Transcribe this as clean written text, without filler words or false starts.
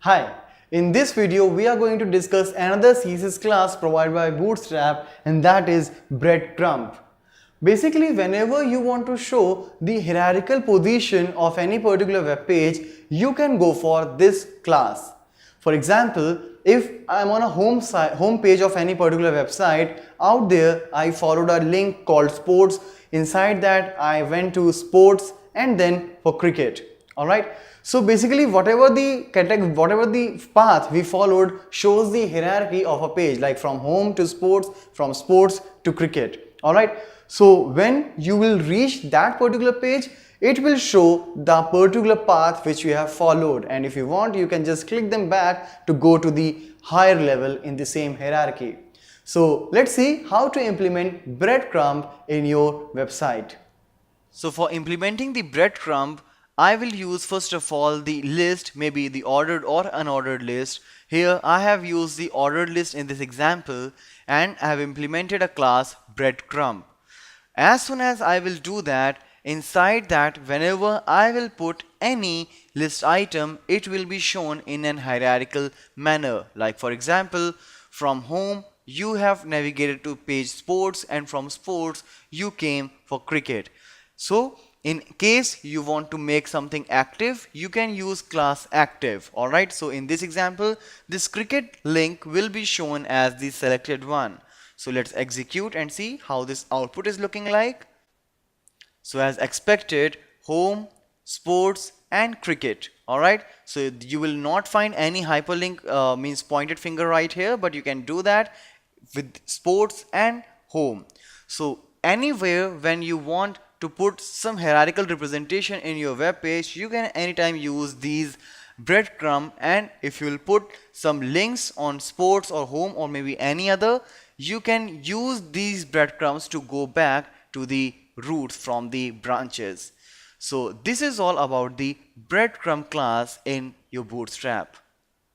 Hi, in this video we are going to discuss another CSS class provided by Bootstrap, and that is Breadcrumb. Basically, whenever you want to show the hierarchical position of any particular web page, you can go for this class. For example, if I am on a home page of any particular website, out there I followed a link called sports. Inside that I went to sports and then for cricket. Alright. So basically whatever the path we followed shows the hierarchy of a page, like from home to sports, from sports to cricket. Alright. So when you will reach that particular page, it will show the particular path which you have followed, and if you want you can just click them back to go to the higher level in the same hierarchy. So let's see how to implement breadcrumb in your website. So for implementing the breadcrumb, I will use first of all the list, maybe the ordered or unordered list. Here I have used the ordered list in this example, and I have implemented a class breadcrumb. As soon as I will do that, inside that whenever I will put any list item, it will be shown in an hierarchical manner. Like for example, from home you have navigated to page sports, and from sports you came for cricket. So in case you want to make something active, you can use class active. Alright, so in this example, this cricket link will be shown as the selected one. So let's execute and see how this output is looking like. So as expected, home, sports and cricket. Alright, so you will not find any hyperlink means pointed finger right here, but you can do that with sports and home. So anywhere when you want to put some hierarchical representation in your web page, you can anytime use these breadcrumb, and if you will put some links on sports or home or maybe any other, you can use these breadcrumbs to go back to the roots from the branches. So this is all about the breadcrumb class in your Bootstrap.